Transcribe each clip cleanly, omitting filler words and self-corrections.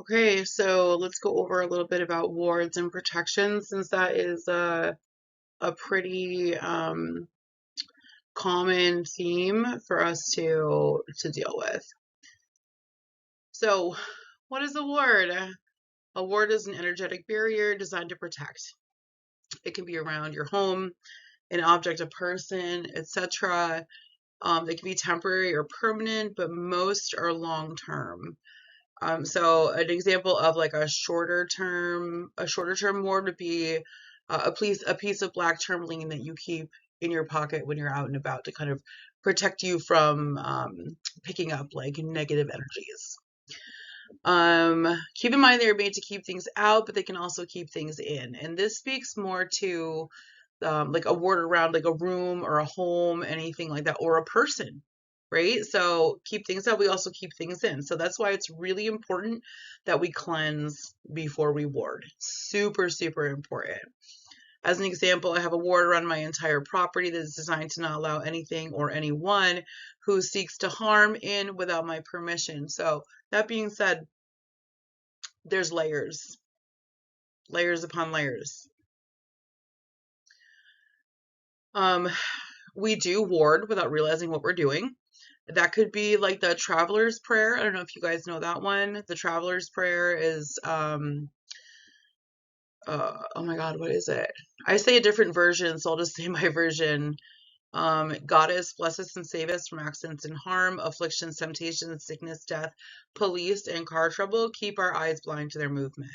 Okay, so let's go over a little bit about wards and protections since that is a pretty common theme for us to deal with. So, what is a ward? A ward is an energetic barrier designed to protect. It can be around your home, an object, a person, etc. They can be temporary or permanent, but most are long term. So an example of like a shorter term ward would be a piece of black tourmaline that you keep in your pocket when you're out and about to kind of protect you from picking up like negative energies. Keep in mind they're made to keep things out, but they can also keep things in. And this speaks more to like a ward around like a room or a home, anything like that, or a person, right? So keep things out. We also keep things in. So that's why it's really important that we cleanse before we ward. Super, super important. As an example, I have a ward around my entire property that is designed to not allow anything or anyone who seeks to harm in without my permission. So that being said, there's layers, layers upon layers. Um, we do ward without realizing what we're doing. That could be like the traveler's prayer. I don't know if you guys know that one. The traveler's prayer is oh my God, what is it? I say a different version, so I'll just say my version. Goddess, bless us and save us from accidents and harm, afflictions, temptations, sickness, death, police, and car trouble. Keep our eyes blind to their movement.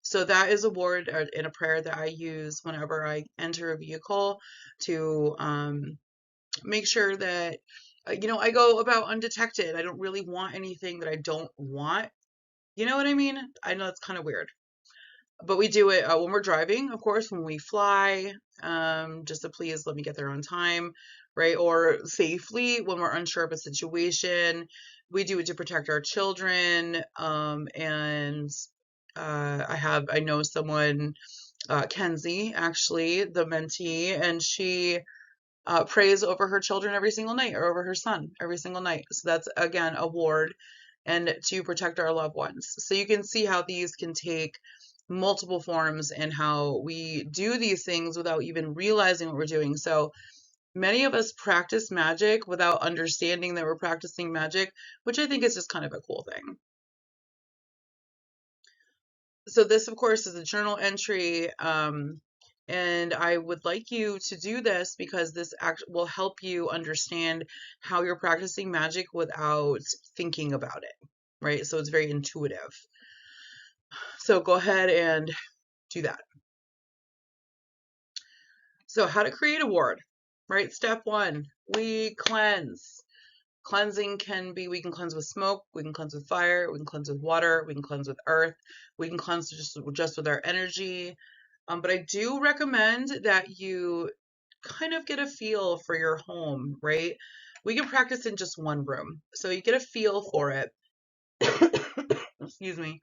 So that is a word in a prayer that I use whenever I enter a vehicle to make sure that I go about undetected. I don't really want anything that I don't want. You know what I mean? I know it's kind of weird, but we do it when we're driving, of course, when we fly, just to please let me get there on time, right? Or safely when we're unsure of a situation. We do it to protect our children. And I know someone, Kenzie, actually, the mentee, and she prays over her children every single night or over her son every single night. So that's again a ward and to protect our loved ones. So you can see how these can take multiple forms and how we do these things without even realizing what we're doing. So many of us practice magic without understanding that we're practicing magic, which I think is just kind of a cool thing. So this, of course, is a journal entry. And I would like you to do this because this will help you understand how you're practicing magic without thinking about it, right? So it's very intuitive. So go ahead and do that. So how to create a ward, right? Step one, we cleanse. Cleansing can be, we can cleanse with smoke, we can cleanse with fire, we can cleanse with water, we can cleanse with earth, we can cleanse just with our energy. But I do recommend that you kind of get a feel for your home, right? We can practice in just one room. So you get a feel for it. Excuse me.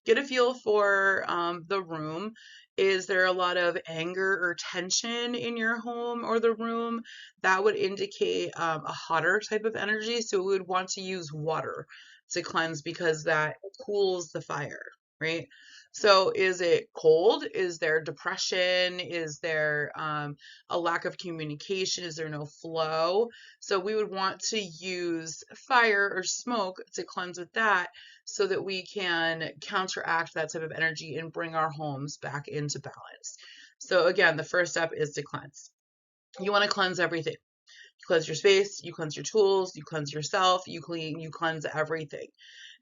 Get a feel for the room. Is there a lot of anger or tension in your home or the room? That would indicate a hotter type of energy. So we would want to use water to cleanse because that cools the fire, right? So is it cold? Is there depression? Is there a lack of communication? Is there no flow? So we would want to use fire or smoke to cleanse with that so that we can counteract that type of energy and bring our homes back into balance. So again, the first step is to cleanse. You want to cleanse everything. You cleanse your space, you cleanse your tools, you cleanse yourself, you cleanse everything.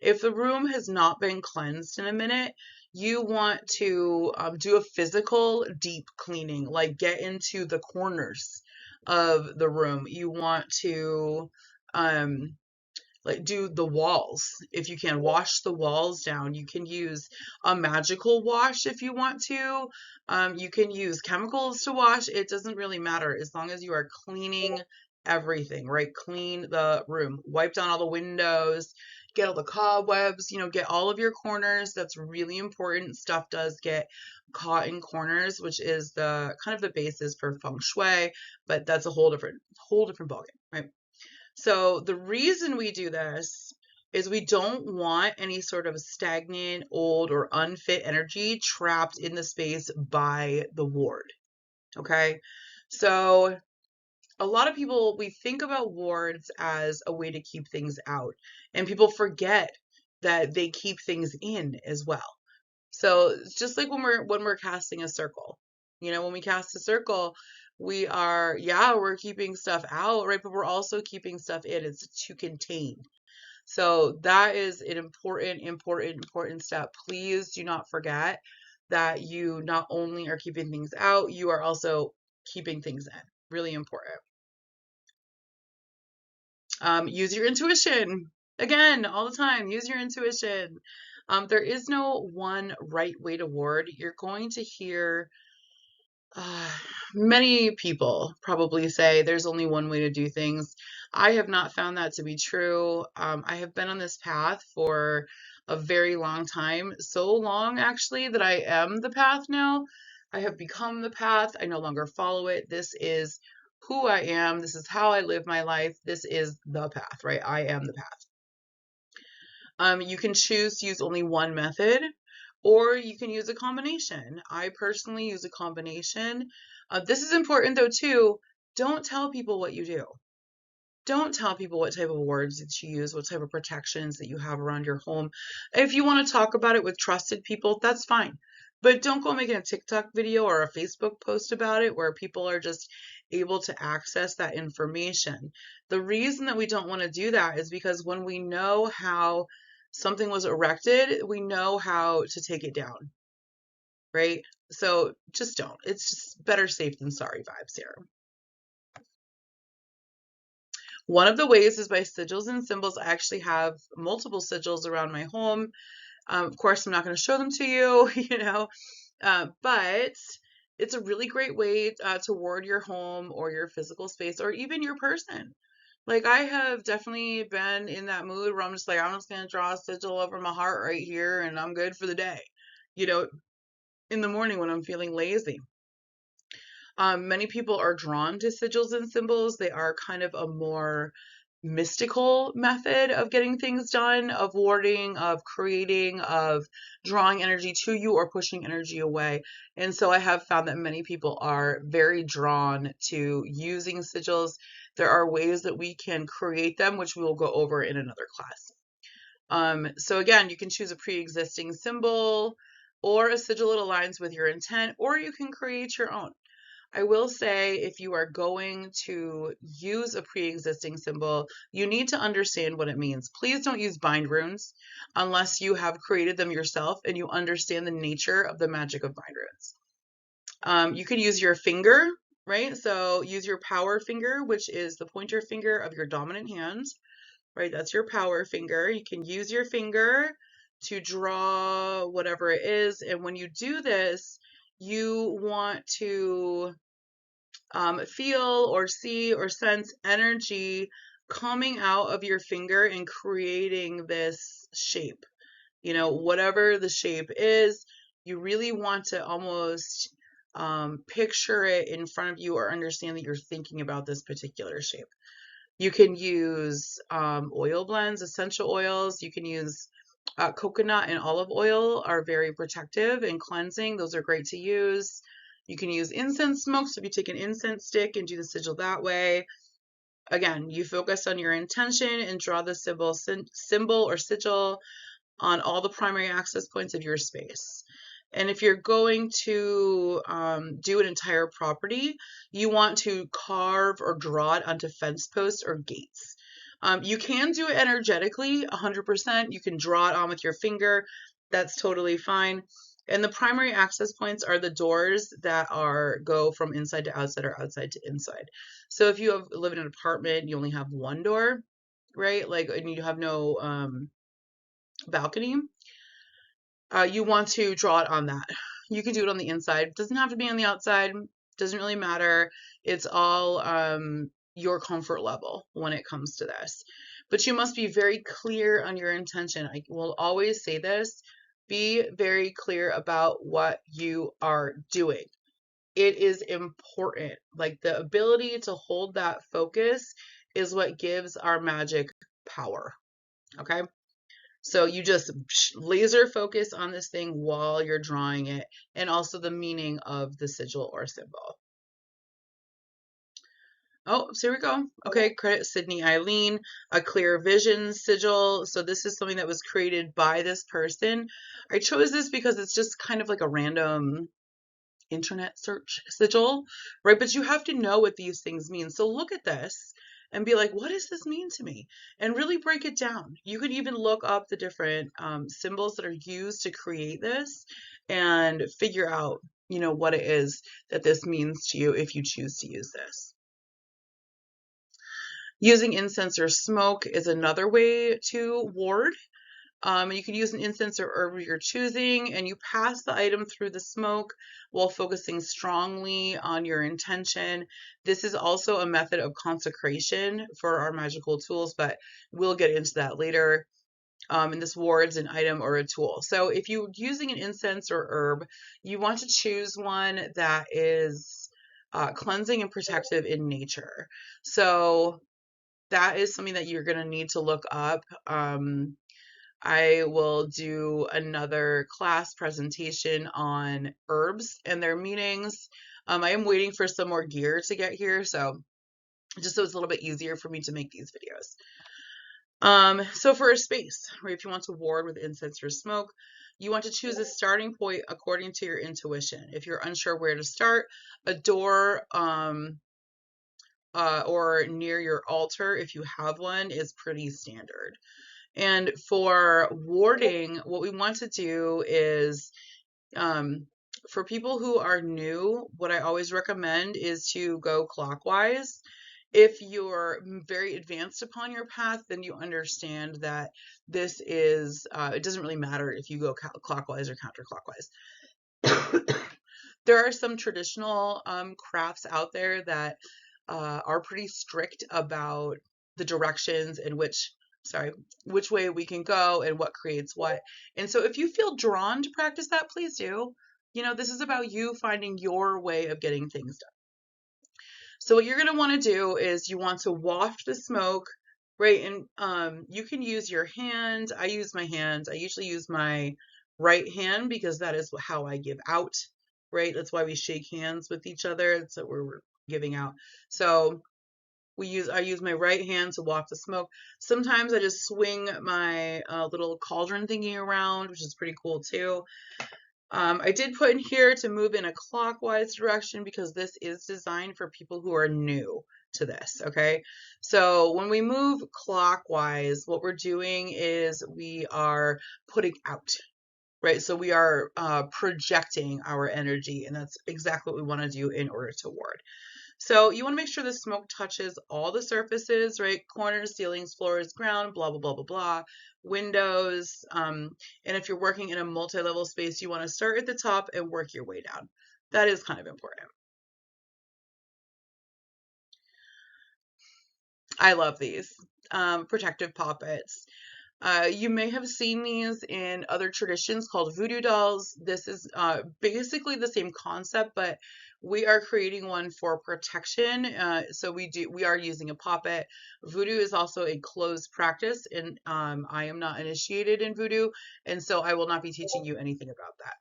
If the room has not been cleansed in a minute, you want to do a physical deep cleaning, like get into the corners of the room. You want to um, like do the walls. If you can wash the walls down, you can use a magical wash if you want to. You can use chemicals to wash. It doesn't really matter as long as you are cleaning everything, right? Clean the room, wipe down all the windows, get all the cobwebs, get all of your corners. That's really important. Stuff does get caught in corners, which is the kind of the basis for feng shui, but that's a whole different ballgame, right? So the reason we do this is we don't want any sort of stagnant, old, or unfit energy trapped in the space by the ward. Okay. So a lot of people, we think about wards as a way to keep things out, and people forget that they keep things in as well. So it's just like when we're casting a circle. When we cast a circle, we're keeping stuff out, right? But we're also keeping stuff in. It's to contain. So that is an important step. Please do not forget that you not only are keeping things out, you are also keeping things in. Really important. Use your intuition. Again, all the time, use your intuition. There is no one right way to ward. You're going to hear uh, many people probably say there's only one way to do things. I have not found that to be true. I have been on this path for a very long time, so long actually that I am the path now. I have become the path. I no longer follow it. This is who I am. This is how I live my life. This is the path, right? I am the path. You can choose to use only one method, or you can use a combination. I personally use a combination. This is important though too. Don't tell people what you do. Don't tell people what type of words that you use, what type of protections that you have around your home. If you want to talk about it with trusted people, that's fine. But don't go making a TikTok video or a Facebook post about it where people are just able to access that information. The reason that we don't want to do that is because when we know how something was erected, we know how to take it down, right? So just don't. It's just better safe than sorry vibes here. One of the ways is by sigils and symbols. I actually have multiple sigils around my home. Of course, I'm not going to show them to you, but it's a really great way to ward your home or your physical space or even your person. Like I have definitely been in that mood where I'm just like, I'm just going to draw a sigil over my heart right here and I'm good for the day, you know, in the morning when I'm feeling lazy. Many people are drawn to sigils and symbols. They are kind of a more mystical method of getting things done, of warding, of creating, of drawing energy to you or pushing energy away. And so I have found that many people are very drawn to using sigils. There are ways that we can create them, which we will go over in another class. So again, you can choose a pre-existing symbol or a sigil that aligns with your intent, or you can create your own. I will say if you are going to use a pre-existing symbol, you need to understand what it means. Please don't use bind runes unless you have created them yourself and you understand the nature of the magic of bind runes. You can use your finger, right? So use your power finger, which is the pointer finger of your dominant hand, right? That's your power finger. You can use your finger to draw whatever it is. And when you do this, you want to feel or see or sense energy coming out of your finger and creating this shape. Whatever the shape is, you really want to almost picture it in front of you or understand that you're thinking about this particular shape. You can use oil blends, essential oils. You can use coconut and olive oil are very protective and cleansing. Those are great to use. You can use incense smoke. So if you take an incense stick and do the sigil that way, again, you focus on your intention and draw the symbol or sigil on all the primary access points of your space. And if you're going to do an entire property, you want to carve or draw it onto fence posts or gates. You can do it energetically, 100%. You can draw it on with your finger. That's totally fine. And the primary access points are the doors that go from inside to outside or outside to inside. So if you live in an apartment, you only have one door, right? And you have no balcony. You want to draw it on that. You can do it on the inside. It doesn't have to be on the outside. Doesn't really matter. It's all your comfort level when it comes to this. But you must be very clear on your intention. I will always say this. Be very clear about what you are doing. It is important. Like the ability to hold that focus is what gives our magic power. Okay? So you just laser focus on this thing while you're drawing it, and also the meaning of the sigil or symbol. Oh, so here we go. Okay, credit Sydney Eileen, a clear vision sigil. So this is something that was created by this person. I chose this because it's just kind of like a random internet search sigil, right? But you have to know what these things mean. So look at this and be like, what does this mean to me? And really break it down. You could even look up the different symbols that are used to create this and figure out, what it is that this means to you if you choose to use this. Using incense or smoke is another way to ward. You can use an incense or herb of your choosing, and you pass the item through the smoke while focusing strongly on your intention. This is also a method of consecration for our magical tools, but we'll get into that later. And this wards an item or a tool. So if you're using an incense or herb, you want to choose one that is cleansing and protective in nature. So that is something that you're going to need to look up. I will do another class presentation on herbs and their meanings. I am waiting for some more gear to get here, so just so it's a little bit easier for me to make these videos. So for a space, right, if you want to ward with incense or smoke, you want to choose a starting point according to your intuition. If you're unsure where to start, a door or near your altar, if you have one, is pretty standard. And for warding, what we want to do is, for people who are new, what I always recommend is to go clockwise. If you're very advanced upon your path, then you understand that this is, it doesn't really matter if you go clockwise or counterclockwise. There are some traditional crafts out there that are pretty strict about the directions in which way we can go and what creates what. And so if you feel drawn to practice that, please do. This is about you finding your way of getting things done. So what you're going to want to do is you want to waft the smoke, right? And you can use your hand. I use my hands. I usually use my right hand because that is how I give out, right? That's why we shake hands with each other. That's what we're giving out. So I use my right hand to waft the smoke. Sometimes I just swing my little cauldron thingy around, which is pretty cool too. I did put in here to move in a clockwise direction because this is designed for people who are new to this, okay? So when we move clockwise, what we're doing is we are putting out, right? So we are projecting our energy, and that's exactly what we want to do in order to ward. So you want to make sure the smoke touches all the surfaces, right? Corners, ceilings, floors, ground, blah, blah, blah, blah, blah, windows. And if you're working in a multi-level space, you want to start at the top and work your way down. That is kind of important. I love these protective poppets. You may have seen these in other traditions called voodoo dolls. This is basically the same concept, but we are creating one for protection. So we are using a poppet. Voodoo is also a closed practice, and I am not initiated in voodoo, and so I will not be teaching you anything about that.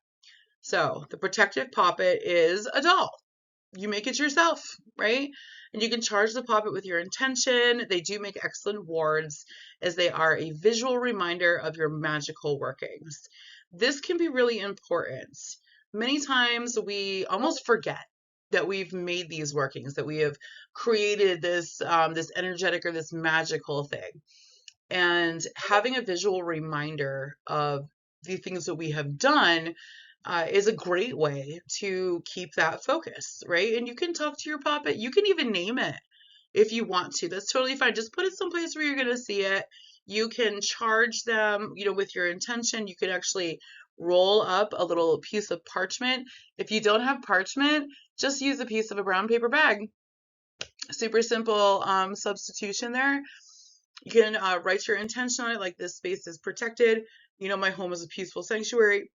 So the protective poppet is a doll. You make it yourself, right? And you can charge the poppet with your intention. They do make excellent wards as they are a visual reminder of your magical workings. This can be really important. Many times we almost forget that we've made these workings, that we have created this energetic or this magical thing. And having a visual reminder of the things that we have done is a great way to keep that focus, right? And you can talk to your puppet. You can even name it if you want to. That's totally fine. Just put it someplace where you're going to see it. You can charge them, with your intention. You could actually roll up a little piece of parchment. If you don't have parchment, just use a piece of a brown paper bag. Super simple substitution there. You can write your intention on it, like this space is protected. My home is a peaceful sanctuary.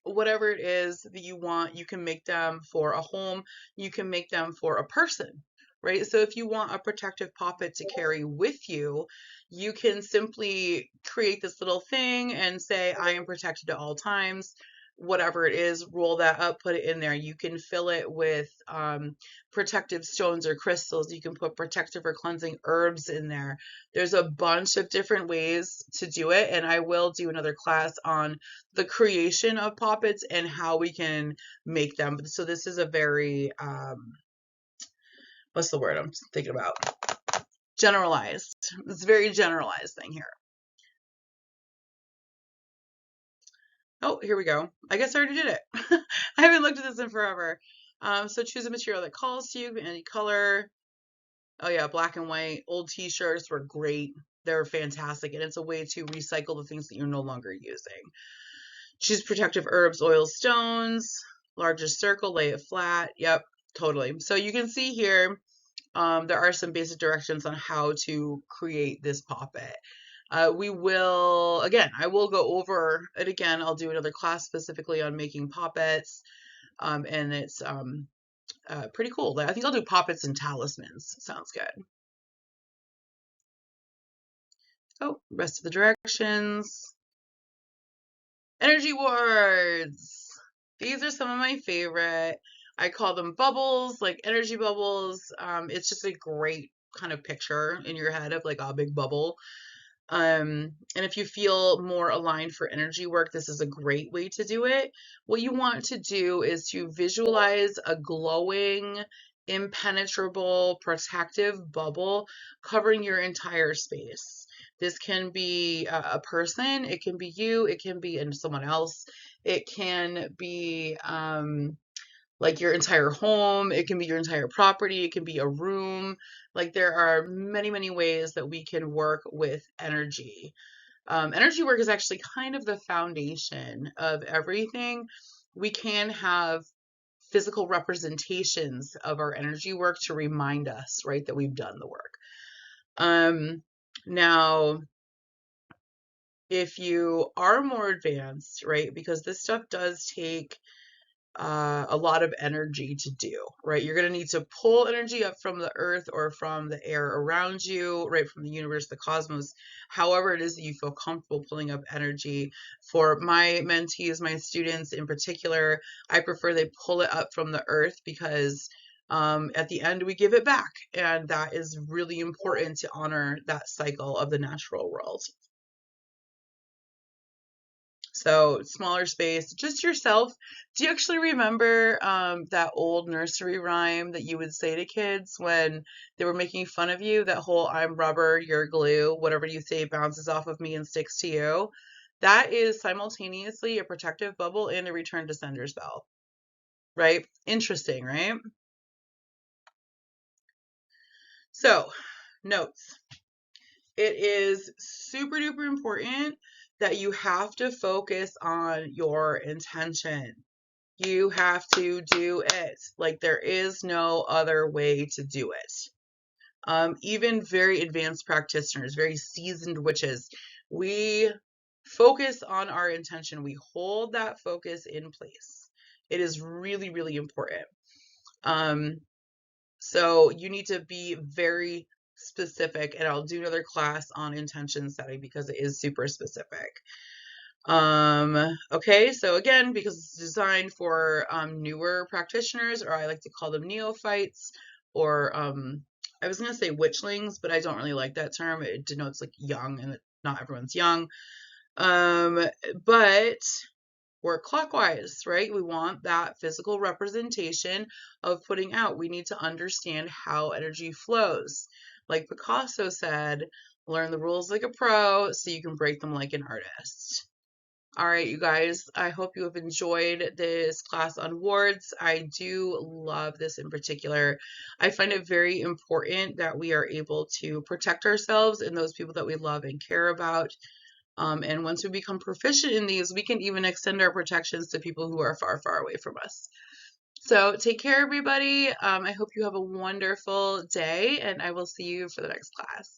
Whatever it is that you want, you can make them for a home. You can make them for a person, right? So if you want a protective poppet to carry with you, you can simply create this little thing and say, I am protected at all times. Whatever it is, roll that up, put it in there. You can fill it with protective stones or crystals. You can put protective or cleansing herbs in there. There's a bunch of different ways to do it, and I will do another class on the creation of poppets and how we can make them. So this is a very, what's the word I'm thinking about? Generalized. It's a very generalized thing here. Oh, here we go. I guess I already did it. I haven't looked at this in forever. So choose a material that calls to you, any color. Oh yeah, black and white. Old t-shirts were great. They're fantastic, and it's a way to recycle the things that you're no longer using. Choose protective herbs, oils, stones. Largest circle, lay it flat. Yep, totally. So you can see here, there are some basic directions on how to create this poppet. We will, again, I will go over it again. I'll do another class specifically on making poppets. And it's pretty cool. I think I'll do poppets and talismans. Sounds good. Oh, rest of the directions. Energy wards. These are some of my favorite. I call them bubbles, like energy bubbles. It's just a great kind of picture in your head of like a big bubble. And if you feel more aligned for energy work, this is a great way to do it. What you want to do is to visualize a glowing, impenetrable, protective bubble covering your entire space. This can be a person, it can be you, it can be someone else, it can be like your entire home, it can be your entire property, it can be a room. Like there are many, many ways that we can work with energy. Energy work is actually kind of the foundation of everything. We can have physical representations of our energy work to remind us, right, that we've done the work. Now, if you are more advanced, right, because this stuff does take a lot of energy to do, right? You're going to need to pull energy up from the earth or from the air around you, right? From the universe, the cosmos, however it is that you feel comfortable pulling up energy. For my mentees, my students in particular, I prefer they pull it up from the earth because at the end we give it back. And that is really important to honor that cycle of the natural world. So smaller space, just yourself. Do you actually remember that old nursery rhyme that you would say to kids when they were making fun of you? That whole I'm rubber, you're glue, whatever you say bounces off of me and sticks to you. That is simultaneously a protective bubble and a return to sender's bell, right? Interesting, right? So, notes. It is super duper important that you have to focus on your intention. You have to do it. Like there is no other way to do it. Even very advanced practitioners, very seasoned witches, we focus on our intention. We hold that focus in place. It is really, really important. So you need to be very specific, and I'll do another class on intention setting because it is super specific. Okay, so again, because it's designed for newer practitioners, or I like to call them neophytes, or I was going to say witchlings, but I don't really like that term. It denotes like young, and not everyone's young. But work clockwise, right? We want that physical representation of putting out. We need to understand how energy flows. Like Picasso said, learn the rules like a pro so you can break them like an artist. All right, you guys, I hope you have enjoyed this class on wards. I do love this in particular. I find it very important that we are able to protect ourselves and those people that we love and care about. And once we become proficient in these, we can even extend our protections to people who are far, far away from us. So take care, everybody. I hope you have a wonderful day, and I will see you for the next class.